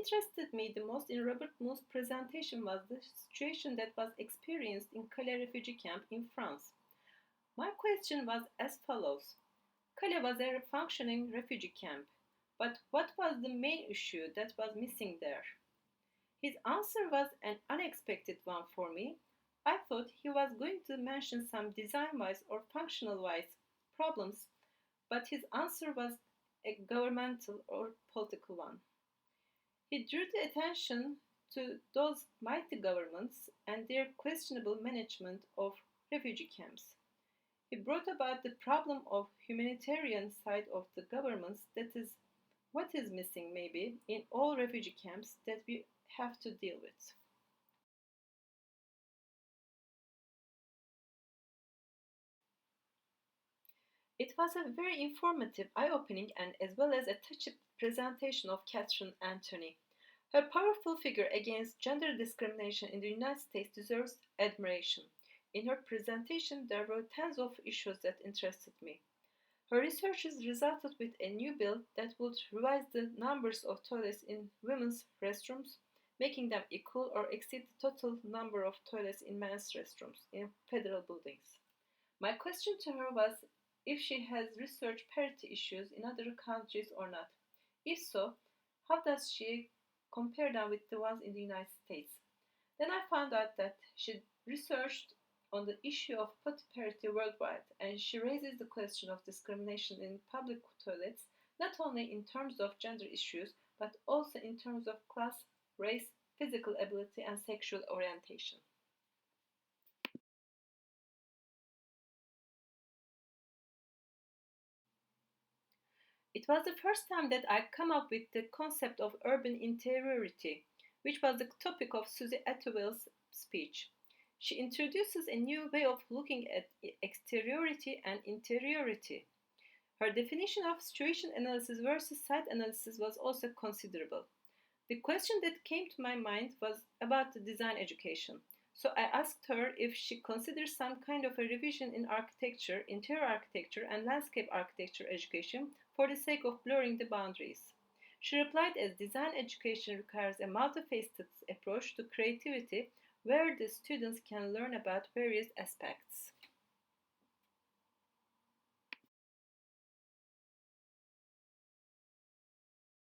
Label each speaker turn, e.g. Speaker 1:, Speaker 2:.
Speaker 1: interested me the most in Robert Moore's presentation was the situation that was experienced in Calais refugee camp in France. My question was as follows. Calais was a functioning refugee camp, but what was the main issue that was missing there? His answer was an unexpected one for me. I thought he was going to mention some design wise or functional wise problems, but his answer was a governmental or political one. He drew the attention to those mighty governments and their questionable management of refugee camps. He brought about the problem of humanitarian side of the governments, that is what is missing maybe in all refugee camps that we have to deal with. It was a very informative, eye-opening and as well as a touchy presentation of Catherine Anthony. Her powerful figure against gender discrimination in the United States deserves admiration. In her presentation, there were tens of issues that interested me. Her researches resulted with a new bill that would revise the numbers of toilets in women's restrooms, making them equal or exceed the total number of toilets in men's restrooms in federal buildings. My question to her was if she has researched parity issues in other countries or not. If so, how does she compare them with the ones in the United States? Then I found out that she researched on the issue of potty parity worldwide, and she raises the question of discrimination in public toilets not only in terms of gender issues but also in terms of class, race, physical ability, and sexual orientation. It was the first time that I come up with the concept of urban interiority, which was the topic of Susie Atwell's speech. She introduces a new way of looking at exteriority and interiority. Her definition of situation analysis versus site analysis was also considerable. The question that came to my mind was about the design education. So I asked her if she considers some kind of a revision in architecture, interior architecture, and landscape architecture education for the sake of blurring the boundaries. She replied as design education requires a multifaceted approach to creativity where the students can learn about various aspects.